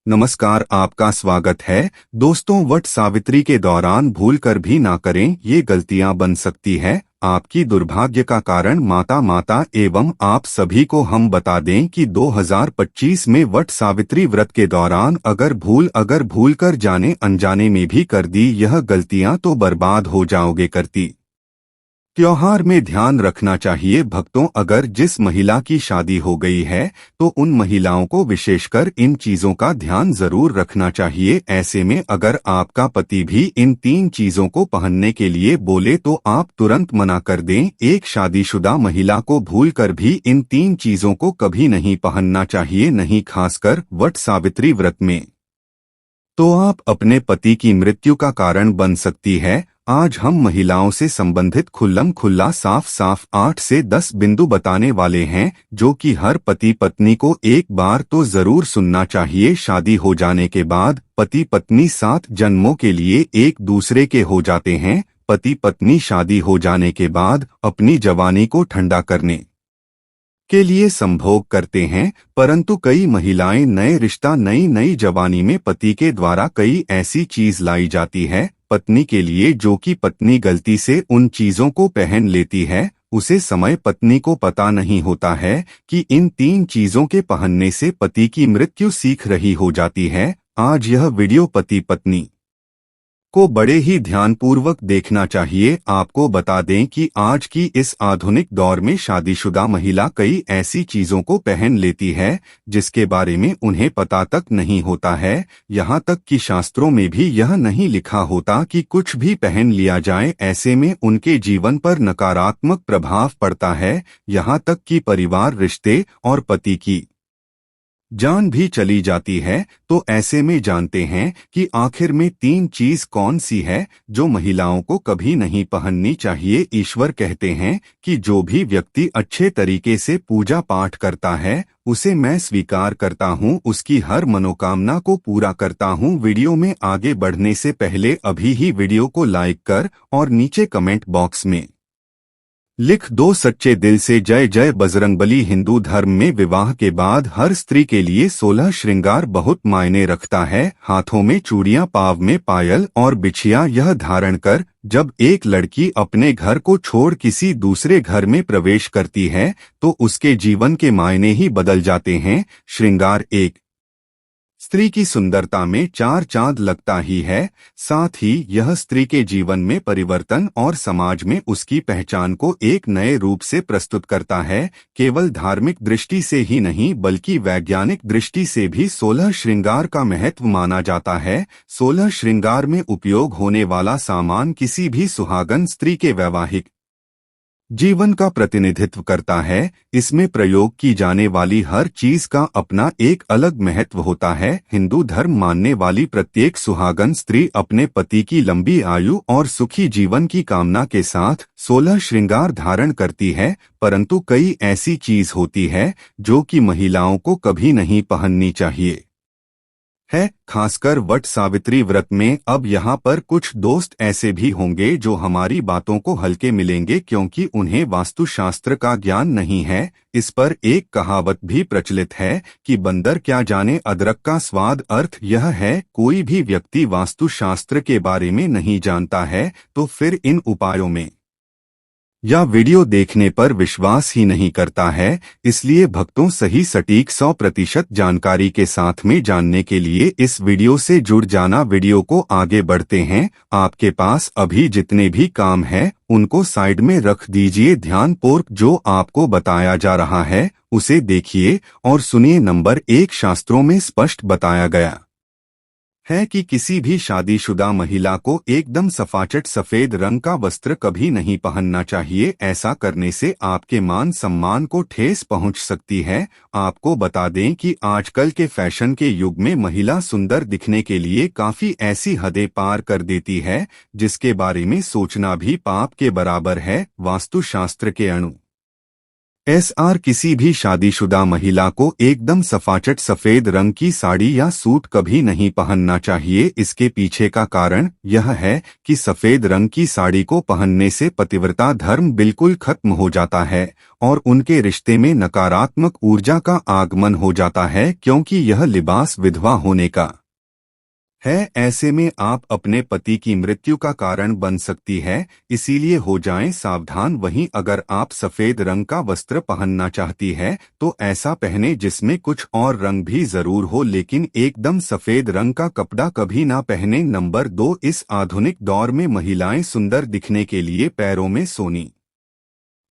नमस्कार, आपका स्वागत है। दोस्तों, वट सावित्री के दौरान भूल कर भी ना करें, ये गलतियां बन सकती है आपकी दुर्भाग्य का कारण। माता एवं आप सभी को हम बता दें कि 2025 में वट सावित्री व्रत के दौरान अगर भूल कर जाने अनजाने में भी कर दी यह गलतियां तो बर्बाद हो जाओगे करती। त्योहार में ध्यान रखना चाहिए भक्तों, अगर जिस महिला की शादी हो गई है तो उन महिलाओं को विशेषकर इन चीजों का ध्यान जरूर रखना चाहिए। ऐसे में अगर आपका पति भी इन 3 चीजों को पहनने के लिए बोले तो आप तुरंत मना कर दें। एक शादीशुदा महिला को भूलकर भी इन 3 चीजों को कभी नहीं पहनना चाहिए, नहीं खासकर वट सावित्री व्रत में, तो आप अपने पति की मृत्यु का कारण बन सकती है। आज हम महिलाओं से संबंधित खुल्लम खुल्ला साफ 8 से 10 बिंदु बताने वाले हैं जो कि हर पति पत्नी को एक बार तो जरूर सुनना चाहिए। शादी हो जाने के बाद पति पत्नी 7 जन्मों के लिए एक दूसरे के हो जाते हैं। पति पत्नी शादी हो जाने के बाद अपनी जवानी को ठंडा करने के लिए संभोग करते हैं, परंतु कई महिलाएं नए रिश्ता नई जवानी में पति के द्वारा कई ऐसी चीज लाई जाती है पत्नी के लिए जो कि पत्नी गलती से उन चीजों को पहन लेती है। उसे समय पत्नी को पता नहीं होता है कि इन 3 चीजों के पहनने से पति की मृत्यु सीख रही हो जाती है। आज यह वीडियो पति पत्नी को बड़े ही ध्यानपूर्वक देखना चाहिए। आपको बता दें कि आज की इस आधुनिक दौर में शादीशुदा महिला कई ऐसी चीजों को पहन लेती है जिसके बारे में उन्हें पता तक नहीं होता है। यहाँ तक कि शास्त्रों में भी यह नहीं लिखा होता कि कुछ भी पहन लिया जाए, ऐसे में उनके जीवन पर नकारात्मक प्रभाव पड़ता है। यहाँ तक कि परिवार, रिश्ते और पति की जान भी चली जाती है। तो ऐसे में जानते हैं कि आखिर में 3 चीज कौन सी है जो महिलाओं को कभी नहीं पहननी चाहिए। ईश्वर कहते हैं कि जो भी व्यक्ति अच्छे तरीके से पूजा पाठ करता है उसे मैं स्वीकार करता हूँ, उसकी हर मनोकामना को पूरा करता हूँ। वीडियो में आगे बढ़ने से पहले अभी ही वीडियो को लाइक कर और नीचे कमेंट बॉक्स में लिख दो सच्चे दिल से जय जय बजरंगबली। हिंदू धर्म में विवाह के बाद हर स्त्री के लिए 16 श्रृंगार बहुत मायने रखता है। हाथों में चूड़ियां, पाव में पायल और बिछिया यह धारण कर जब एक लड़की अपने घर को छोड़ किसी दूसरे घर में प्रवेश करती है तो उसके जीवन के मायने ही बदल जाते हैं। श्रृंगार एक स्त्री की सुंदरता में 4 चांद लगता ही है, साथ ही यह स्त्री के जीवन में परिवर्तन और समाज में उसकी पहचान को एक नए रूप से प्रस्तुत करता है। केवल धार्मिक दृष्टि से ही नहीं बल्कि वैज्ञानिक दृष्टि से भी 16 श्रृंगार का महत्व माना जाता है। 16 श्रृंगार में उपयोग होने वाला सामान किसी भी सुहागन स्त्री के वैवाहिक जीवन का प्रतिनिधित्व करता है। इसमें प्रयोग की जाने वाली हर चीज का अपना एक अलग महत्व होता है। हिंदू धर्म मानने वाली प्रत्येक सुहागन स्त्री अपने पति की लंबी आयु और सुखी जीवन की कामना के साथ 16 श्रृंगार धारण करती है, परंतु कई ऐसी चीज होती है जो कि महिलाओं को कभी नहीं पहननी चाहिए है, खासकर वट सावित्री व्रत में। अब यहाँ पर कुछ दोस्त ऐसे भी होंगे जो हमारी बातों को हल्के मिलेंगे क्योंकि उन्हें वास्तुशास्त्र का ज्ञान नहीं है। इस पर एक कहावत भी प्रचलित है कि बंदर क्या जाने अदरक का स्वाद। अर्थ यह है, कोई भी व्यक्ति वास्तुशास्त्र के बारे में नहीं जानता है तो फिर इन उपायों में या वीडियो देखने पर विश्वास ही नहीं करता है। इसलिए भक्तों, सही सटीक 100% जानकारी के साथ में जानने के लिए इस वीडियो से जुड़ जाना। वीडियो को आगे बढ़ते हैं। आपके पास अभी जितने भी काम हैं उनको साइड में रख दीजिए, ध्यानपूर्वक जो आपको बताया जा रहा है उसे देखिए और सुनिए। नंबर 1, शास्त्रों में स्पष्ट बताया गया है कि किसी भी शादीशुदा महिला को एकदम सफाचट सफेद रंग का वस्त्र कभी नहीं पहनना चाहिए। ऐसा करने से आपके मान सम्मान को ठेस पहुंच सकती है। आपको बता दें कि आजकल के फैशन के युग में महिला सुंदर दिखने के लिए काफी ऐसी हदें पार कर देती है जिसके बारे में सोचना भी पाप के बराबर है। वास्तुशास्त्र के किसी भी शादीशुदा महिला को एकदम सफाचट सफेद रंग की साड़ी या सूट कभी नहीं पहनना चाहिए। इसके पीछे का कारण यह है कि सफेद रंग की साड़ी को पहनने से पतिव्रता धर्म बिल्कुल खत्म हो जाता है और उनके रिश्ते में नकारात्मक ऊर्जा का आगमन हो जाता है, क्योंकि यह लिबास विधवा होने का है। ऐसे में आप अपने पति की मृत्यु का कारण बन सकती है, इसीलिए हो जाएं सावधान। वहीं अगर आप सफेद रंग का वस्त्र पहनना चाहती है तो ऐसा पहने जिसमें कुछ और रंग भी जरूर हो, लेकिन एकदम सफेद रंग का कपड़ा कभी ना पहने। नंबर 2, इस आधुनिक दौर में महिलाएं सुंदर दिखने के लिए पैरों में सोने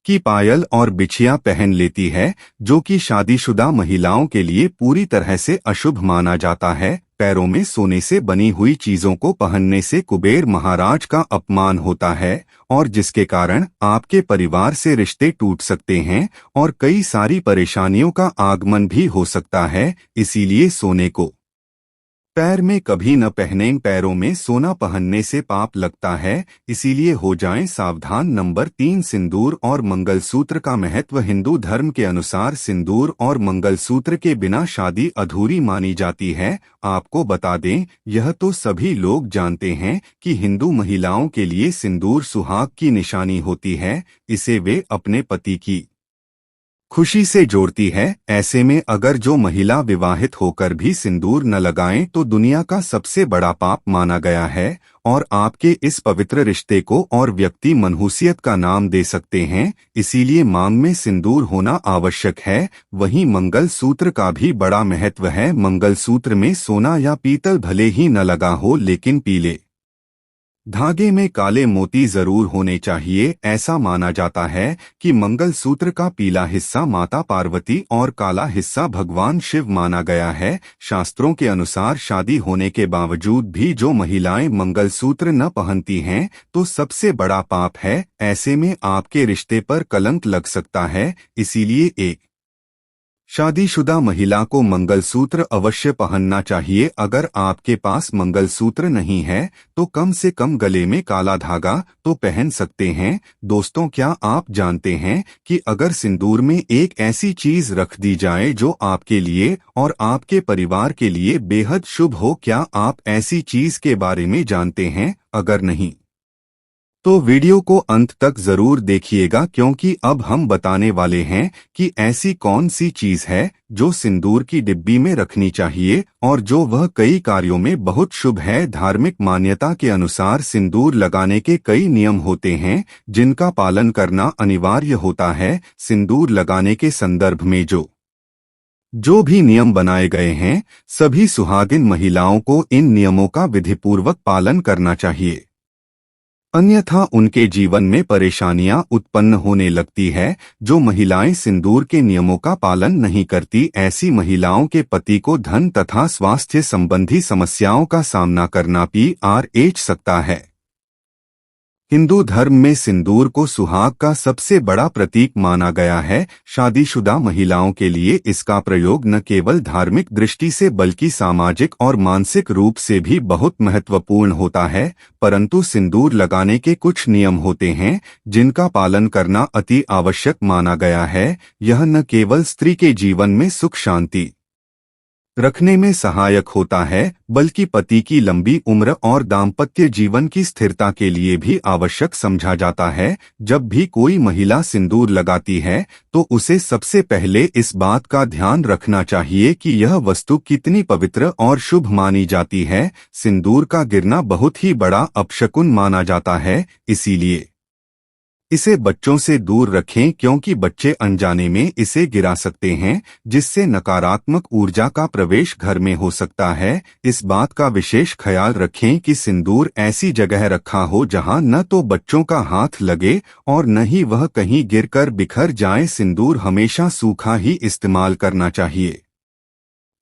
की पायल और बिछिया पहन लेती है, जो कि शादीशुदा महिलाओं के लिए पूरी तरह से अशुभ माना जाता है। पैरों में सोने से बनी हुई चीजों को पहनने से कुबेर महाराज का अपमान होता है और जिसके कारण आपके परिवार से रिश्ते टूट सकते हैं और कई सारी परेशानियों का आगमन भी हो सकता है। इसीलिए सोने को पैर में कभी न पहनें। पैरों में सोना पहनने से पाप लगता है, इसीलिए हो जाएं सावधान। नंबर 3, सिंदूर और मंगलसूत्र का महत्व। हिंदू धर्म के अनुसार सिंदूर और मंगलसूत्र के बिना शादी अधूरी मानी जाती है। आपको बता दें, यह तो सभी लोग जानते हैं कि हिंदू महिलाओं के लिए सिंदूर सुहाग की निशानी होती है। इसे वे अपने पति की खुशी से जोड़ती है। ऐसे में अगर जो महिला विवाहित होकर भी सिंदूर न लगाएं तो दुनिया का सबसे बड़ा पाप माना गया है और आपके इस पवित्र रिश्ते को और व्यक्ति मनहूसियत का नाम दे सकते हैं। इसीलिए मांग में सिंदूर होना आवश्यक है। वहीं मंगल सूत्र का भी बड़ा महत्व है। मंगलसूत्र में सोना या पीतल भले ही न लगा हो, लेकिन पीले धागे में काले मोती जरूर होने चाहिए। ऐसा माना जाता है कि मंगलसूत्र का पीला हिस्सा माता पार्वती और काला हिस्सा भगवान शिव माना गया है। शास्त्रों के अनुसार शादी होने के बावजूद भी जो महिलाएं मंगलसूत्र न पहनती हैं तो सबसे बड़ा पाप है। ऐसे में आपके रिश्ते पर कलंक लग सकता है। इसीलिए एक शादीशुदा महिला को मंगलसूत्र अवश्य पहनना चाहिए। अगर आपके पास मंगलसूत्र नहीं है तो कम से कम गले में काला धागा तो पहन सकते हैं। दोस्तों, क्या आप जानते हैं कि अगर सिंदूर में एक ऐसी चीज रख दी जाए जो आपके लिए और आपके परिवार के लिए बेहद शुभ हो? क्या आप ऐसी चीज के बारे में जानते हैं? अगर नहीं तो वीडियो को अंत तक जरूर देखिएगा, क्योंकि अब हम बताने वाले हैं कि ऐसी कौन सी चीज है जो सिंदूर की डिब्बी में रखनी चाहिए और जो वह कई कार्यों में बहुत शुभ है। धार्मिक मान्यता के अनुसार सिंदूर लगाने के कई नियम होते हैं जिनका पालन करना अनिवार्य होता है। सिंदूर लगाने के संदर्भ में जो भी नियम बनाए गए हैं, सभी सुहागिन महिलाओं को इन नियमों का विधिपूर्वक पालन करना चाहिए, अन्यथा उनके जीवन में परेशानियां उत्पन्न होने लगती है। जो महिलाएं सिंदूर के नियमों का पालन नहीं करती, ऐसी महिलाओं के पति को धन तथा स्वास्थ्य संबंधी समस्याओं का सामना करना सकता है। हिंदू धर्म में सिंदूर को सुहाग का सबसे बड़ा प्रतीक माना गया है। शादीशुदा महिलाओं के लिए इसका प्रयोग न केवल धार्मिक दृष्टि से बल्कि सामाजिक और मानसिक रूप से भी बहुत महत्वपूर्ण होता है। परंतु सिंदूर लगाने के कुछ नियम होते हैं जिनका पालन करना अति आवश्यक माना गया है। यह न केवल स्त्री के जीवन में सुख शांति रखने में सहायक होता है, बल्कि पति की लंबी उम्र और दाम्पत्य जीवन की स्थिरता के लिए भी आवश्यक समझा जाता है। जब भी कोई महिला सिंदूर लगाती है तो उसे सबसे पहले इस बात का ध्यान रखना चाहिए कि यह वस्तु कितनी पवित्र और शुभ मानी जाती है। सिंदूर का गिरना बहुत ही बड़ा अपशकुन माना जाता है, इसीलिए इसे बच्चों से दूर रखें, क्योंकि बच्चे अनजाने में इसे गिरा सकते हैं जिससे नकारात्मक ऊर्जा का प्रवेश घर में हो सकता है। इस बात का विशेष ख्याल रखें कि सिंदूर ऐसी जगह रखा हो जहां न तो बच्चों का हाथ लगे और न ही वह कहीं गिरकर बिखर जाए। सिंदूर हमेशा सूखा ही इस्तेमाल करना चाहिए।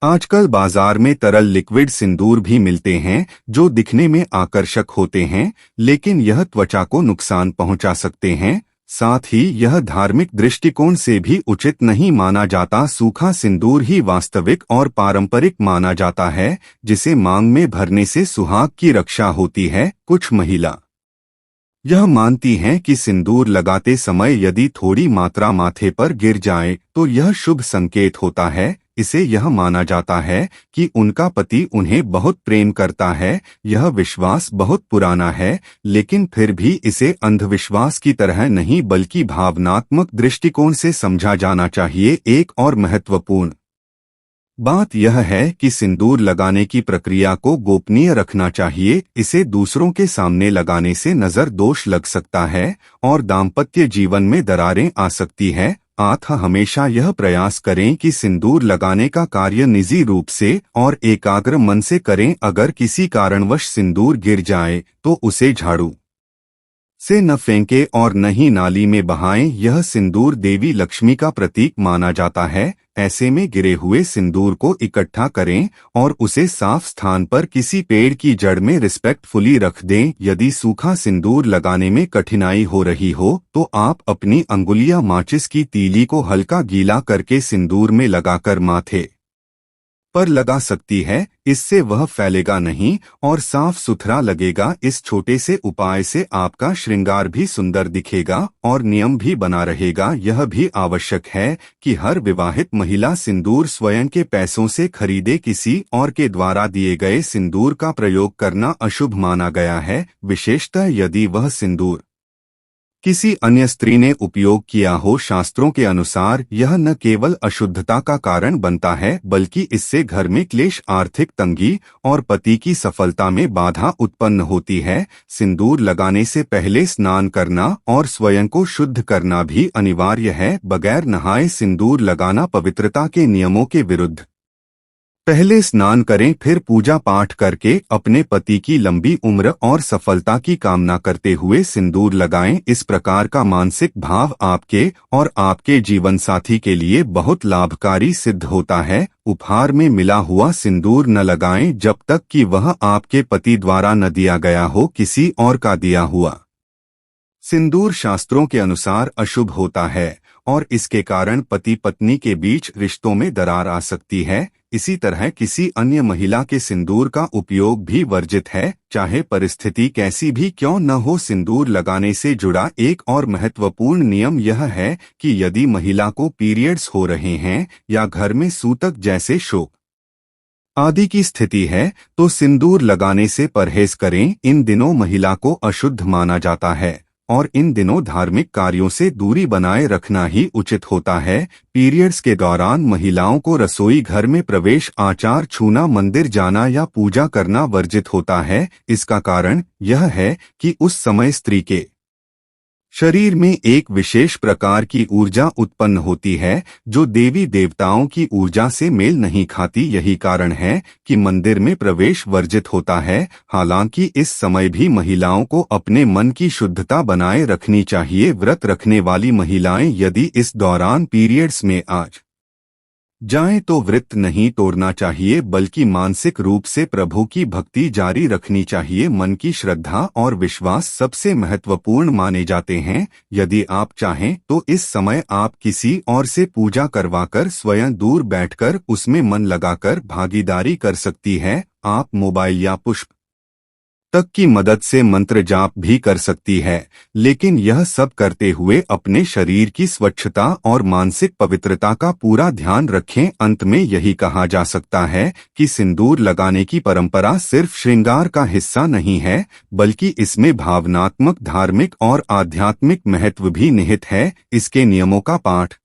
आजकल बाजार में तरल लिक्विड सिंदूर भी मिलते हैं जो दिखने में आकर्षक होते हैं, लेकिन यह त्वचा को नुकसान पहुंचा सकते हैं। साथ ही यह धार्मिक दृष्टिकोण से भी उचित नहीं माना जाता। सूखा सिंदूर ही वास्तविक और पारंपरिक माना जाता है, जिसे मांग में भरने से सुहाग की रक्षा होती है। कुछ महिला यह मानती हैं कि सिंदूर लगाते समय यदि थोड़ी मात्रा माथे पर गिर जाए तो यह शुभ संकेत होता है। इसे यह माना जाता है कि उनका पति उन्हें बहुत प्रेम करता है। यह विश्वास बहुत पुराना है, लेकिन फिर भी इसे अंधविश्वास की तरह नहीं बल्कि भावनात्मक दृष्टिकोण से समझा जाना चाहिए। एक और महत्वपूर्ण बात यह है कि सिंदूर लगाने की प्रक्रिया को गोपनीय रखना चाहिए। इसे दूसरों के सामने लगाने से नजर दोष लग सकता है और दाम्पत्य जीवन में दरारें आ सकती है। आप हमेशा यह प्रयास करें कि सिंदूर लगाने का कार्य निजी रूप से और एकाग्र मन से करें। अगर किसी कारणवश सिंदूर गिर जाए तो उसे झाड़ू से न फेंके और न ही नाली में बहाएं। यह सिंदूर देवी लक्ष्मी का प्रतीक माना जाता है। ऐसे में गिरे हुए सिंदूर को इकट्ठा करें और उसे साफ स्थान पर किसी पेड़ की जड़ में रिस्पेक्टफुली रख दें। यदि सूखा सिंदूर लगाने में कठिनाई हो रही हो तो आप अपनी अंगुलियां माचिस की तीली को हल्का गीला करके सिंदूर में लगाकर माथे पर लगा सकती है। इससे वह फैलेगा नहीं और साफ सुथरा लगेगा। इस छोटे से उपाय से आपका श्रृंगार भी सुंदर दिखेगा और नियम भी बना रहेगा। यह भी आवश्यक है कि हर विवाहित महिला सिंदूर स्वयं के पैसों से खरीदे। किसी और के द्वारा दिए गए सिंदूर का प्रयोग करना अशुभ माना गया है, विशेषतः यदि वह सिंदूर किसी अन्य स्त्री ने उपयोग किया हो। शास्त्रों के अनुसार यह न केवल अशुद्धता का कारण बनता है बल्कि इससे घर में क्लेश, आर्थिक तंगी और पति की सफलता में बाधा उत्पन्न होती है। सिंदूर लगाने से पहले स्नान करना और स्वयं को शुद्ध करना भी अनिवार्य है। बगैर नहाए सिंदूर लगाना पवित्रता के नियमों के विरुद्ध। पहले स्नान करें, फिर पूजा पाठ करके अपने पति की लंबी उम्र और सफलता की कामना करते हुए सिंदूर लगाएं। इस प्रकार का मानसिक भाव आपके और आपके जीवन साथी के लिए बहुत लाभकारी सिद्ध होता है। उपहार में मिला हुआ सिंदूर न लगाएं जब तक कि वह आपके पति द्वारा न दिया गया हो। किसी और का दिया हुआ सिंदूर शास्त्रों के अनुसार अशुभ होता है और इसके कारण पति पत्नी के बीच रिश्तों में दरार आ सकती है। इसी तरह किसी अन्य महिला के सिंदूर का उपयोग भी वर्जित है, चाहे परिस्थिति कैसी भी क्यों न हो। सिंदूर लगाने से जुड़ा एक और महत्वपूर्ण नियम यह है कि यदि महिला को पीरियड्स हो रहे हैं या घर में सूतक जैसे शोक आदि की स्थिति है तो सिंदूर लगाने से परहेज करें। इन दिनों महिला को अशुद्ध माना जाता है और इन दिनों धार्मिक कार्यों से दूरी बनाए रखना ही उचित होता है। पीरियड्स के दौरान महिलाओं को रसोई घर में प्रवेश, आचार छूना, मंदिर जाना या पूजा करना वर्जित होता है। इसका कारण यह है कि उस समय स्त्री के शरीर में एक विशेष प्रकार की ऊर्जा उत्पन्न होती है जो देवी देवताओं की ऊर्जा से मेल नहीं खाती। यही कारण है कि मंदिर में प्रवेश वर्जित होता है। हालांकि इस समय भी महिलाओं को अपने मन की शुद्धता बनाए रखनी चाहिए। व्रत रखने वाली महिलाएं यदि इस दौरान पीरियड्स में आ जाएं तो व्रत नहीं तोड़ना चाहिए बल्कि मानसिक रूप से प्रभु की भक्ति जारी रखनी चाहिए। मन की श्रद्धा और विश्वास सबसे महत्वपूर्ण माने जाते हैं। यदि आप चाहें तो इस समय आप किसी और से पूजा करवाकर स्वयं दूर बैठकर उसमें मन लगाकर भागीदारी कर सकती है। आप मोबाइल या पुष्प तक की मदद से मंत्र जाप भी कर सकती है, लेकिन यह सब करते हुए अपने शरीर की स्वच्छता और मानसिक पवित्रता का पूरा ध्यान रखें। अंत में यही कहा जा सकता है कि सिंदूर लगाने की परंपरा सिर्फ श्रृंगार का हिस्सा नहीं है बल्कि इसमें भावनात्मक, धार्मिक और आध्यात्मिक महत्व भी निहित है। इसके नियमों का पाठ